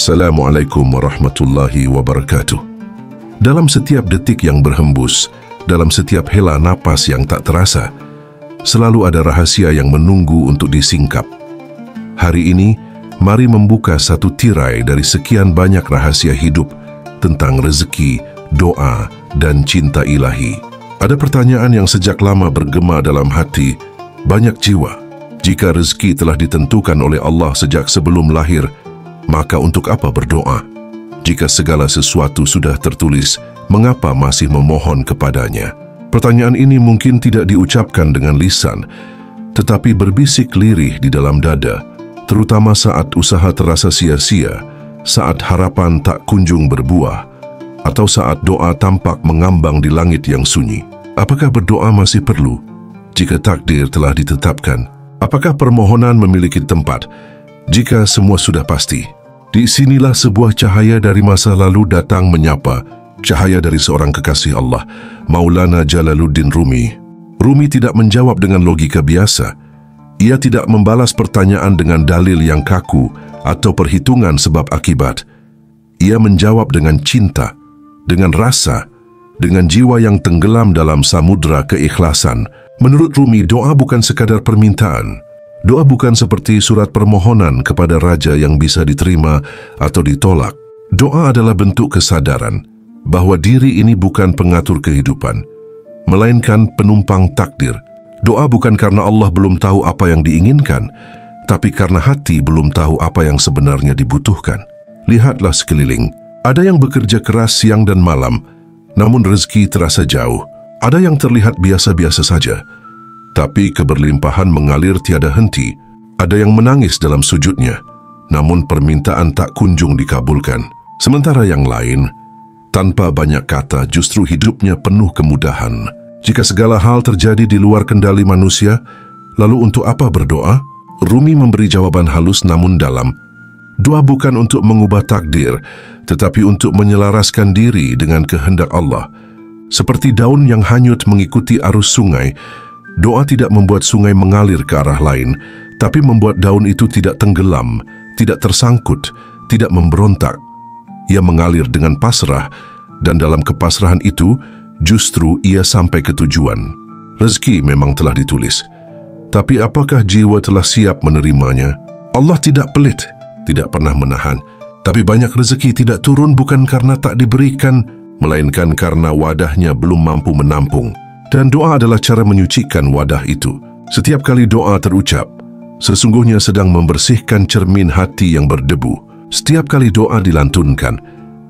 Assalamualaikum warahmatullahi wabarakatuh. Dalam setiap detik yang berhembus, dalam setiap hela napas yang tak terasa, selalu ada rahasia yang menunggu untuk disingkap. Hari ini, mari membuka satu tirai dari sekian banyak rahasia hidup tentang rezeki, doa, dan cinta ilahi. Ada pertanyaan yang sejak lama bergema dalam hati banyak jiwa. Jika rezeki telah ditentukan oleh Allah sejak sebelum lahir, maka untuk apa berdoa? Jika segala sesuatu sudah tertulis, mengapa masih memohon kepadanya? Pertanyaan ini mungkin tidak diucapkan dengan lisan, tetapi berbisik lirih di dalam dada, terutama saat usaha terasa sia-sia, saat harapan tak kunjung berbuah, atau saat doa tampak mengambang di langit yang sunyi. Apakah berdoa masih perlu jika takdir telah ditetapkan? Apakah permohonan memiliki tempat jika semua sudah pasti? Di sinilah sebuah cahaya dari masa lalu datang menyapa, cahaya dari seorang kekasih Allah, Maulana Jalaluddin Rumi. Rumi tidak menjawab dengan logika biasa. Ia tidak membalas pertanyaan dengan dalil yang kaku atau perhitungan sebab akibat. Ia menjawab dengan cinta, dengan rasa, dengan jiwa yang tenggelam dalam samudera keikhlasan. Menurut Rumi, doa bukan sekadar permintaan. Doa bukan seperti surat permohonan kepada raja yang bisa diterima atau ditolak. Doa adalah bentuk kesadaran bahwa diri ini bukan pengatur kehidupan, melainkan penumpang takdir. Doa bukan karena Allah belum tahu apa yang diinginkan, tapi karena hati belum tahu apa yang sebenarnya dibutuhkan. Lihatlah sekeliling. Ada yang bekerja keras siang dan malam, namun rezeki terasa jauh. Ada yang terlihat biasa-biasa saja, tapi keberlimpahan mengalir tiada henti. Ada yang menangis dalam sujudnya, namun permintaan tak kunjung dikabulkan. Sementara yang lain, tanpa banyak kata, justru hidupnya penuh kemudahan. Jika segala hal terjadi di luar kendali manusia, lalu untuk apa berdoa? Rumi memberi jawaban halus namun dalam. Doa bukan untuk mengubah takdir, tetapi untuk menyelaraskan diri dengan kehendak Allah. Seperti daun yang hanyut mengikuti arus sungai, doa tidak membuat sungai mengalir ke arah lain, tapi membuat daun itu tidak tenggelam, tidak tersangkut, tidak memberontak. Ia mengalir dengan pasrah, dan dalam kepasrahan itu, justru ia sampai ke tujuan. Rezeki memang telah ditulis, tapi apakah jiwa telah siap menerimanya? Allah tidak pelit, tidak pernah menahan, tapi banyak rezeki tidak turun bukan karena tak diberikan, melainkan karena wadahnya belum mampu menampung. Dan doa adalah cara menyucikan wadah itu. Setiap kali doa terucap, sesungguhnya sedang membersihkan cermin hati yang berdebu. Setiap kali doa dilantunkan,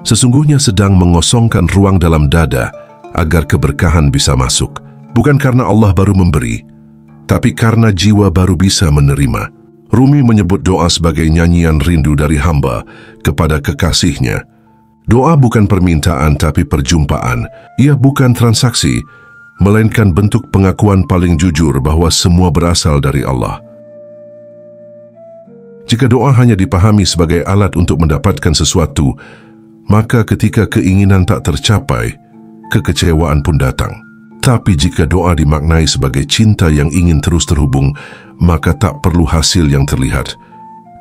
sesungguhnya sedang mengosongkan ruang dalam dada agar keberkahan bisa masuk. Bukan karena Allah baru memberi, tapi karena jiwa baru bisa menerima. Rumi menyebut doa sebagai nyanyian rindu dari hamba kepada kekasihnya. Doa bukan permintaan tapi perjumpaan. Ia bukan transaksi, melainkan bentuk pengakuan paling jujur bahwa semua berasal dari Allah. Jika doa hanya dipahami sebagai alat untuk mendapatkan sesuatu, maka ketika keinginan tak tercapai, kekecewaan pun datang. Tapi jika doa dimaknai sebagai cinta yang ingin terus terhubung, maka tak perlu hasil yang terlihat,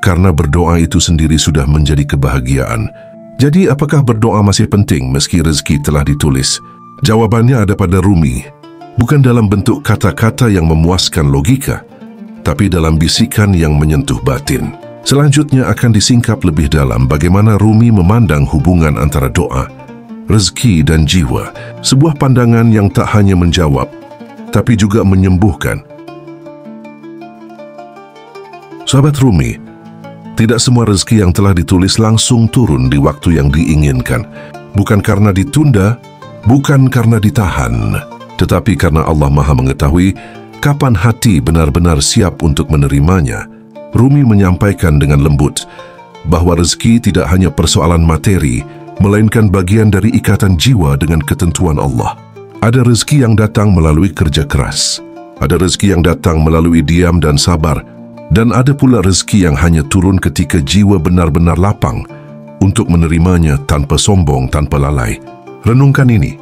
karena berdoa itu sendiri sudah menjadi kebahagiaan. Jadi apakah berdoa masih penting meski rezeki telah ditulis? Jawabannya ada pada Rumi, bukan dalam bentuk kata-kata yang memuaskan logika, tapi dalam bisikan yang menyentuh batin. Selanjutnya akan disingkap lebih dalam bagaimana Rumi memandang hubungan antara doa, rezeki dan jiwa, sebuah pandangan yang tak hanya menjawab, tapi juga menyembuhkan. Sahabat Rumi, tidak semua rezeki yang telah ditulis langsung turun di waktu yang diinginkan. Bukan karena ditunda, bukan karena ditahan, tetapi karena Allah Maha mengetahui kapan hati benar-benar siap untuk menerimanya. Rumi menyampaikan dengan lembut bahwa rezeki tidak hanya persoalan materi, melainkan bagian dari ikatan jiwa dengan ketentuan Allah. Ada rezeki yang datang melalui kerja keras, ada rezeki yang datang melalui diam dan sabar, dan ada pula rezeki yang hanya turun ketika jiwa benar-benar lapang untuk menerimanya tanpa sombong, tanpa lalai. Renungkan ini.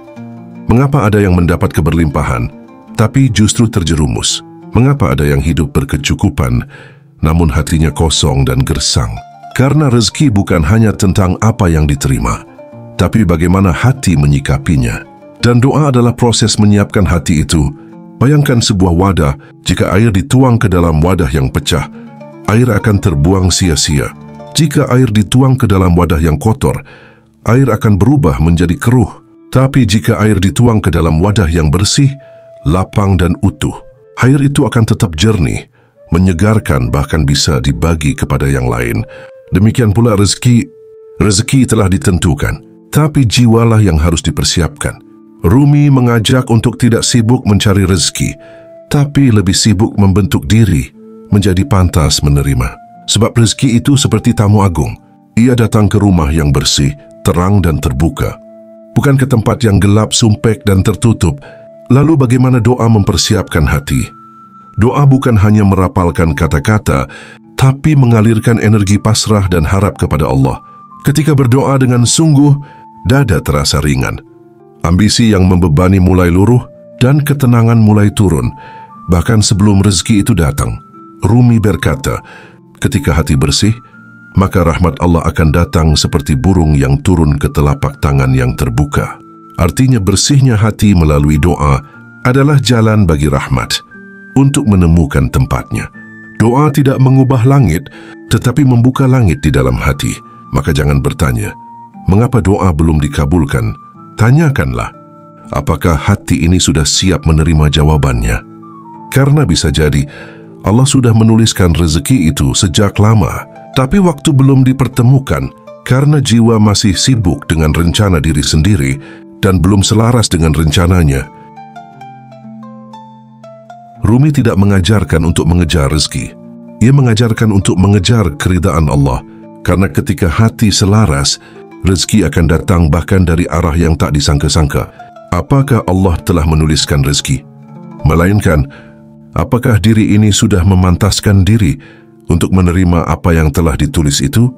Mengapa ada yang mendapat keberlimpahan, tapi justru terjerumus? Mengapa ada yang hidup berkecukupan, namun hatinya kosong dan gersang? Karena rezeki bukan hanya tentang apa yang diterima, tapi bagaimana hati menyikapinya. Dan doa adalah proses menyiapkan hati itu. Bayangkan sebuah wadah, jika air dituang ke dalam wadah yang pecah, air akan terbuang sia-sia. Jika air dituang ke dalam wadah yang kotor, air akan berubah menjadi keruh. Tapi jika air dituang ke dalam wadah yang bersih, lapang dan utuh, air itu akan tetap jernih, menyegarkan, bahkan bisa dibagi kepada yang lain. Demikian pula rezeki. Rezeki telah ditentukan, tapi jiwalah yang harus dipersiapkan. Rumi mengajak untuk tidak sibuk mencari rezeki, tapi lebih sibuk membentuk diri menjadi pantas menerima. Sebab rezeki itu seperti tamu agung. Ia datang ke rumah yang bersih, terang dan terbuka, bukan ke tempat yang gelap, sumpek dan tertutup. Lalu bagaimana doa mempersiapkan hati? Doa bukan hanya merapalkan kata-kata, tapi mengalirkan energi pasrah dan harap kepada Allah. Ketika berdoa dengan sungguh, dada terasa ringan. Ambisi yang membebani mulai luruh dan ketenangan mulai turun, bahkan sebelum rezeki itu datang. Rumi berkata, ketika hati bersih, maka rahmat Allah akan datang seperti burung yang turun ke telapak tangan yang terbuka. Artinya bersihnya hati melalui doa adalah jalan bagi rahmat untuk menemukan tempatnya. Doa tidak mengubah langit, tetapi membuka langit di dalam hati. Maka jangan bertanya, mengapa doa belum dikabulkan? Tanyakanlah, apakah hati ini sudah siap menerima jawabannya? Karena bisa jadi, Allah sudah menuliskan rezeki itu sejak lama, tapi waktu belum dipertemukan karena jiwa masih sibuk dengan rencana diri sendiri dan belum selaras dengan rencananya. Rumi tidak mengajarkan untuk mengejar rezeki. Ia mengajarkan untuk mengejar keridaan Allah. Karena ketika hati selaras, rezeki akan datang bahkan dari arah yang tak disangka-sangka. Apakah Allah telah menuliskan rezeki? Melainkan, apakah diri ini sudah memantaskan diri untuk menerima apa yang telah ditulis itu?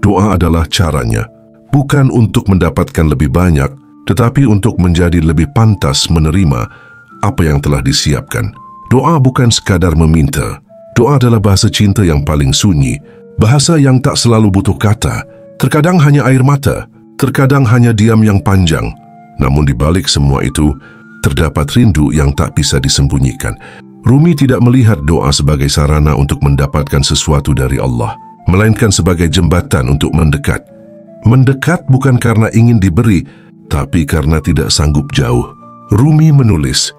Doa adalah caranya. Bukan untuk mendapatkan lebih banyak, tetapi untuk menjadi lebih pantas menerima apa yang telah disiapkan. Doa bukan sekadar meminta. Doa adalah bahasa cinta yang paling sunyi, bahasa yang tak selalu butuh kata. Terkadang hanya air mata, terkadang hanya diam yang panjang. Namun di balik semua itu, terdapat rindu yang tak bisa disembunyikan. Rumi tidak melihat doa sebagai sarana untuk mendapatkan sesuatu dari Allah, melainkan sebagai jembatan untuk mendekat. Mendekat bukan karena ingin diberi, tapi karena tidak sanggup jauh. Rumi menulis,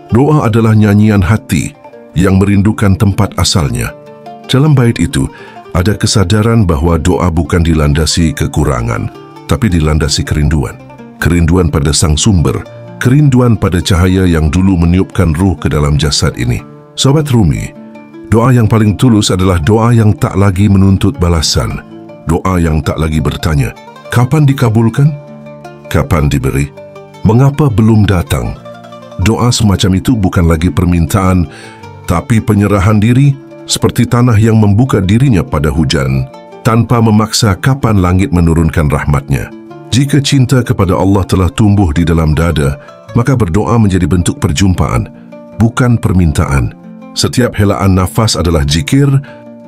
doa adalah nyanyian hati yang merindukan tempat asalnya. Dalam bait itu, ada kesadaran bahwa doa bukan dilandasi kekurangan, tapi dilandasi kerinduan. Kerinduan pada sang sumber, kerinduan pada cahaya yang dulu meniupkan ruh ke dalam jasad ini. Sobat Rumi, doa yang paling tulus adalah doa yang tak lagi menuntut balasan. Doa yang tak lagi bertanya, kapan dikabulkan? Kapan diberi? Mengapa belum datang? Doa semacam itu bukan lagi permintaan, tapi penyerahan diri, seperti tanah yang membuka dirinya pada hujan, tanpa memaksa kapan langit menurunkan rahmatnya. Jika cinta kepada Allah telah tumbuh di dalam dada, maka berdoa menjadi bentuk perjumpaan, bukan permintaan. Setiap helaan nafas adalah zikir,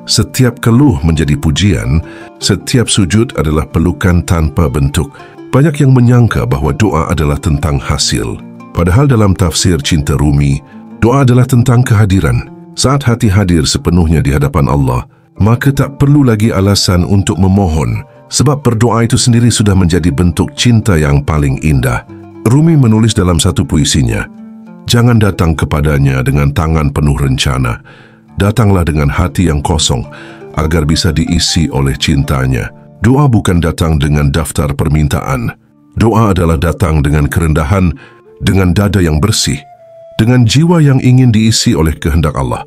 setiap keluh menjadi pujian, setiap sujud adalah pelukan tanpa bentuk. Banyak yang menyangka bahwa doa adalah tentang hasil. Padahal dalam tafsir cinta Rumi, doa adalah tentang kehadiran. Saat hati hadir sepenuhnya di hadapan Allah, maka tak perlu lagi alasan untuk memohon, sebab berdoa itu sendiri sudah menjadi bentuk cinta yang paling indah. Rumi menulis dalam satu puisinya, jangan datang kepadanya dengan tangan penuh rencana, datanglah dengan hati yang kosong, agar bisa diisi oleh cintanya. Doa bukan datang dengan daftar permintaan. Doa adalah datang dengan kerendahan, dengan dada yang bersih, dengan jiwa yang ingin diisi oleh kehendak Allah,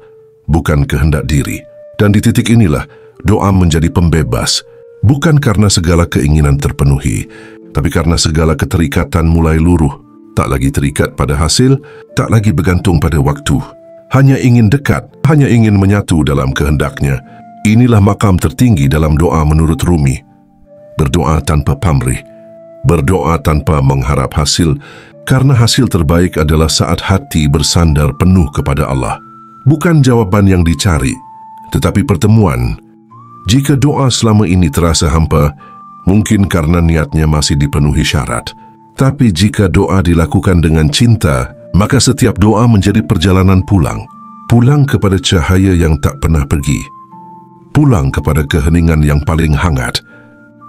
bukan kehendak diri. Dan di titik inilah, doa menjadi pembebas, bukan karena segala keinginan terpenuhi, tapi karena segala keterikatan mulai luruh, tak lagi terikat pada hasil, tak lagi bergantung pada waktu. Hanya ingin dekat, hanya ingin menyatu dalam kehendaknya. Inilah makam tertinggi dalam doa menurut Rumi. Berdoa tanpa pamrih, berdoa tanpa mengharap hasil, karena hasil terbaik adalah saat hati bersandar penuh kepada Allah. Bukan jawaban yang dicari, tetapi pertemuan. Jika doa selama ini terasa hampa, mungkin karena niatnya masih dipenuhi syarat. Tapi jika doa dilakukan dengan cinta, maka setiap doa menjadi perjalanan pulang. Pulang kepada cahaya yang tak pernah pergi. Pulang kepada keheningan yang paling hangat.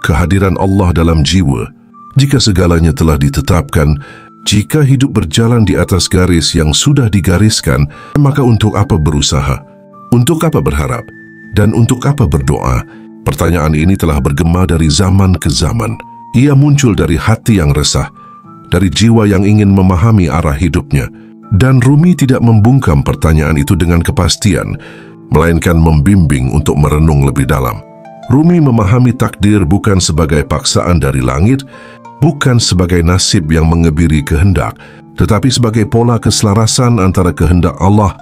Kehadiran Allah dalam jiwa. Jika segalanya telah ditetapkan, jika hidup berjalan di atas garis yang sudah digariskan, maka untuk apa berusaha? Untuk apa berharap? Dan untuk apa berdoa? Pertanyaan ini telah bergema dari zaman ke zaman. Ia muncul dari hati yang resah, dari jiwa yang ingin memahami arah hidupnya. Dan Rumi tidak membungkam pertanyaan itu dengan kepastian, melainkan membimbing untuk merenung lebih dalam. Rumi memahami takdir bukan sebagai paksaan dari langit, bukan sebagai nasib yang mengebiri kehendak, tetapi sebagai pola keselarasan antara kehendak Allah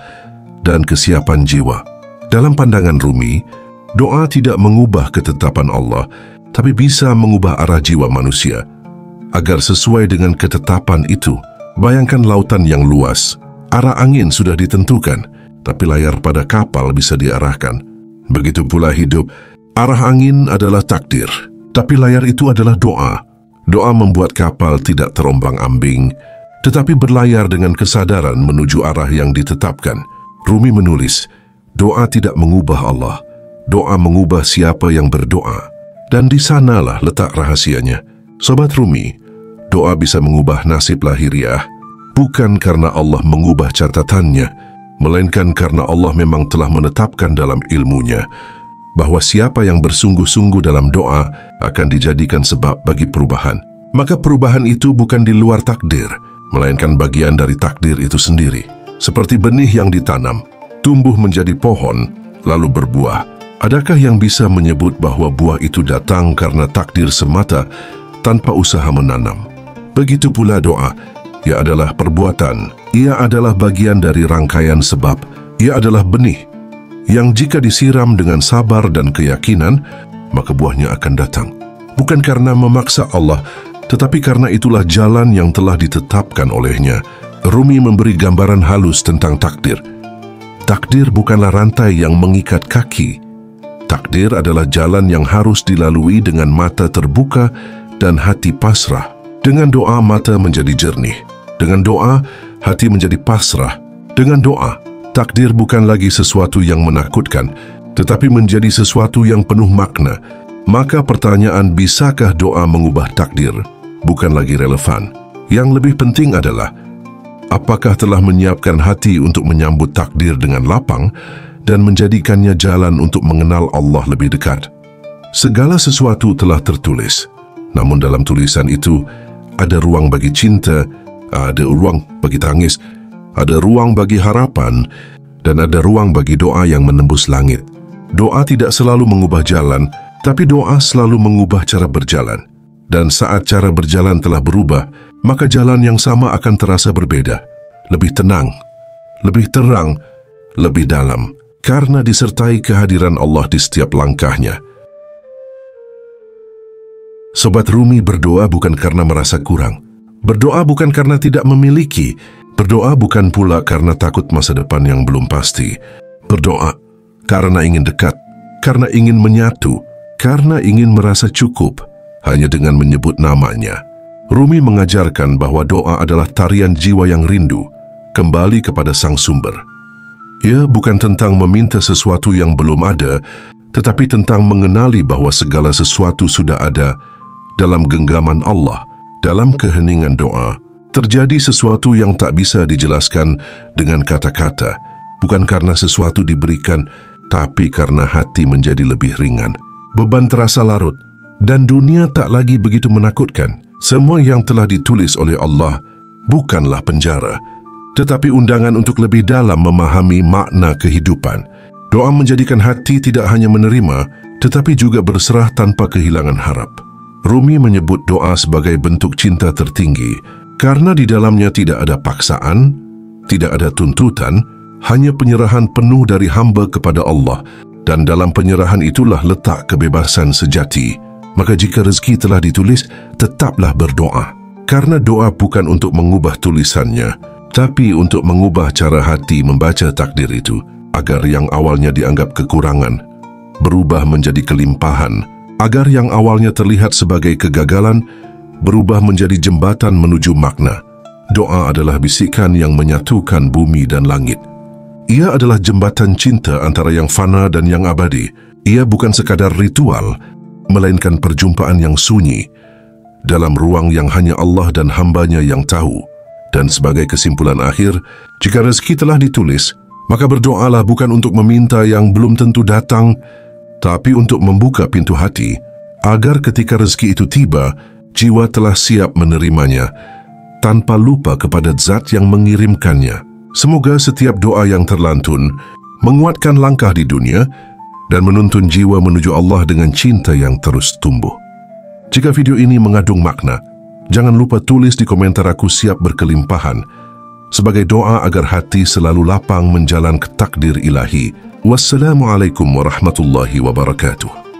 dan kesiapan jiwa. Dalam pandangan Rumi, doa tidak mengubah ketetapan Allah, tapi bisa mengubah arah jiwa manusia. Agar sesuai dengan ketetapan itu, bayangkan lautan yang luas. Arah angin sudah ditentukan, tapi layar pada kapal bisa diarahkan. Begitu pula hidup, arah angin adalah takdir, tapi layar itu adalah doa. Doa membuat kapal tidak terombang-ambing, tetapi berlayar dengan kesadaran menuju arah yang ditetapkan. Rumi menulis, doa tidak mengubah Allah, doa mengubah siapa yang berdoa. Dan di sanalah letak rahasianya. Sobat Rumi, doa bisa mengubah nasib lahiriah, bukan karena Allah mengubah catatannya, melainkan karena Allah memang telah menetapkan dalam ilmunya bahwa siapa yang bersungguh-sungguh dalam doa akan dijadikan sebab bagi perubahan. Maka perubahan itu bukan di luar takdir, melainkan bagian dari takdir itu sendiri. Seperti benih yang ditanam, tumbuh menjadi pohon, lalu berbuah. Adakah yang bisa menyebut bahwa buah itu datang karena takdir semata tanpa usaha menanam? Begitu pula doa, ia adalah perbuatan, ia adalah bagian dari rangkaian sebab, ia adalah benih, yang jika disiram dengan sabar dan keyakinan, maka buahnya akan datang. Bukan karena memaksa Allah, tetapi karena itulah jalan yang telah ditetapkan olehnya. Rumi memberi gambaran halus tentang takdir. Takdir bukanlah rantai yang mengikat kaki. Takdir adalah jalan yang harus dilalui dengan mata terbuka dan hati pasrah. Dengan doa mata menjadi jernih. Dengan doa hati menjadi pasrah. Dengan doa takdir bukan lagi sesuatu yang menakutkan, tetapi menjadi sesuatu yang penuh makna. Maka pertanyaan bisakah doa mengubah takdir bukan lagi relevan. Yang lebih penting adalah apakah telah menyiapkan hati untuk menyambut takdir dengan lapang dan menjadikannya jalan untuk mengenal Allah lebih dekat. Segala sesuatu telah tertulis, namun dalam tulisan itu ada ruang bagi cinta, ada ruang bagi tangis, ada ruang bagi harapan, dan ada ruang bagi doa yang menembus langit. Doa tidak selalu mengubah jalan, tapi doa selalu mengubah cara berjalan. Dan saat cara berjalan telah berubah, maka jalan yang sama akan terasa berbeda. Lebih tenang, lebih terang, lebih dalam, karena disertai kehadiran Allah di setiap langkahnya. Sobat Rumi berdoa bukan karena merasa kurang. Berdoa bukan karena tidak memiliki. Berdoa bukan pula karena takut masa depan yang belum pasti. Berdoa karena ingin dekat, karena ingin menyatu, karena ingin merasa cukup hanya dengan menyebut namanya. Rumi mengajarkan bahwa doa adalah tarian jiwa yang rindu, kembali kepada sang sumber. Ia bukan tentang meminta sesuatu yang belum ada, tetapi tentang mengenali bahwa segala sesuatu sudah ada dalam genggaman Allah. Dalam keheningan doa, terjadi sesuatu yang tak bisa dijelaskan dengan kata-kata, bukan karena sesuatu diberikan, tapi karena hati menjadi lebih ringan. Beban terasa larut, dan dunia tak lagi begitu menakutkan. Semua yang telah ditulis oleh Allah bukanlah penjara, tetapi undangan untuk lebih dalam memahami makna kehidupan. Doa menjadikan hati tidak hanya menerima, tetapi juga berserah tanpa kehilangan harap. Rumi menyebut doa sebagai bentuk cinta tertinggi, karena di dalamnya tidak ada paksaan, tidak ada tuntutan, hanya penyerahan penuh dari hamba kepada Allah, dan dalam penyerahan itulah letak kebebasan sejati. Maka jika rezeki telah ditulis, tetaplah berdoa, karena doa bukan untuk mengubah tulisannya, tapi untuk mengubah cara hati membaca takdir itu, agar yang awalnya dianggap kekurangan berubah menjadi kelimpahan, agar yang awalnya terlihat sebagai kegagalan berubah menjadi jembatan menuju makna. Doa adalah bisikan yang menyatukan bumi dan langit. Ia adalah jembatan cinta antara yang fana dan yang abadi. Ia bukan sekadar ritual, melainkan perjumpaan yang sunyi dalam ruang yang hanya Allah dan hambanya yang tahu. Dan sebagai kesimpulan akhir, jika rezeki telah ditulis, maka berdoalah bukan untuk meminta yang belum tentu datang, tapi untuk membuka pintu hati, agar ketika rezeki itu tiba, jiwa telah siap menerimanya, tanpa lupa kepada zat yang mengirimkannya. Semoga setiap doa yang terlantun menguatkan langkah di dunia dan menuntun jiwa menuju Allah dengan cinta yang terus tumbuh. Jika video ini mengandung makna, jangan lupa tulis di komentar "Aku siap berkelimpahan" sebagai doa agar hati selalu lapang menjalan ke takdir ilahi. Wassalamualaikum warahmatullahi wabarakatuh.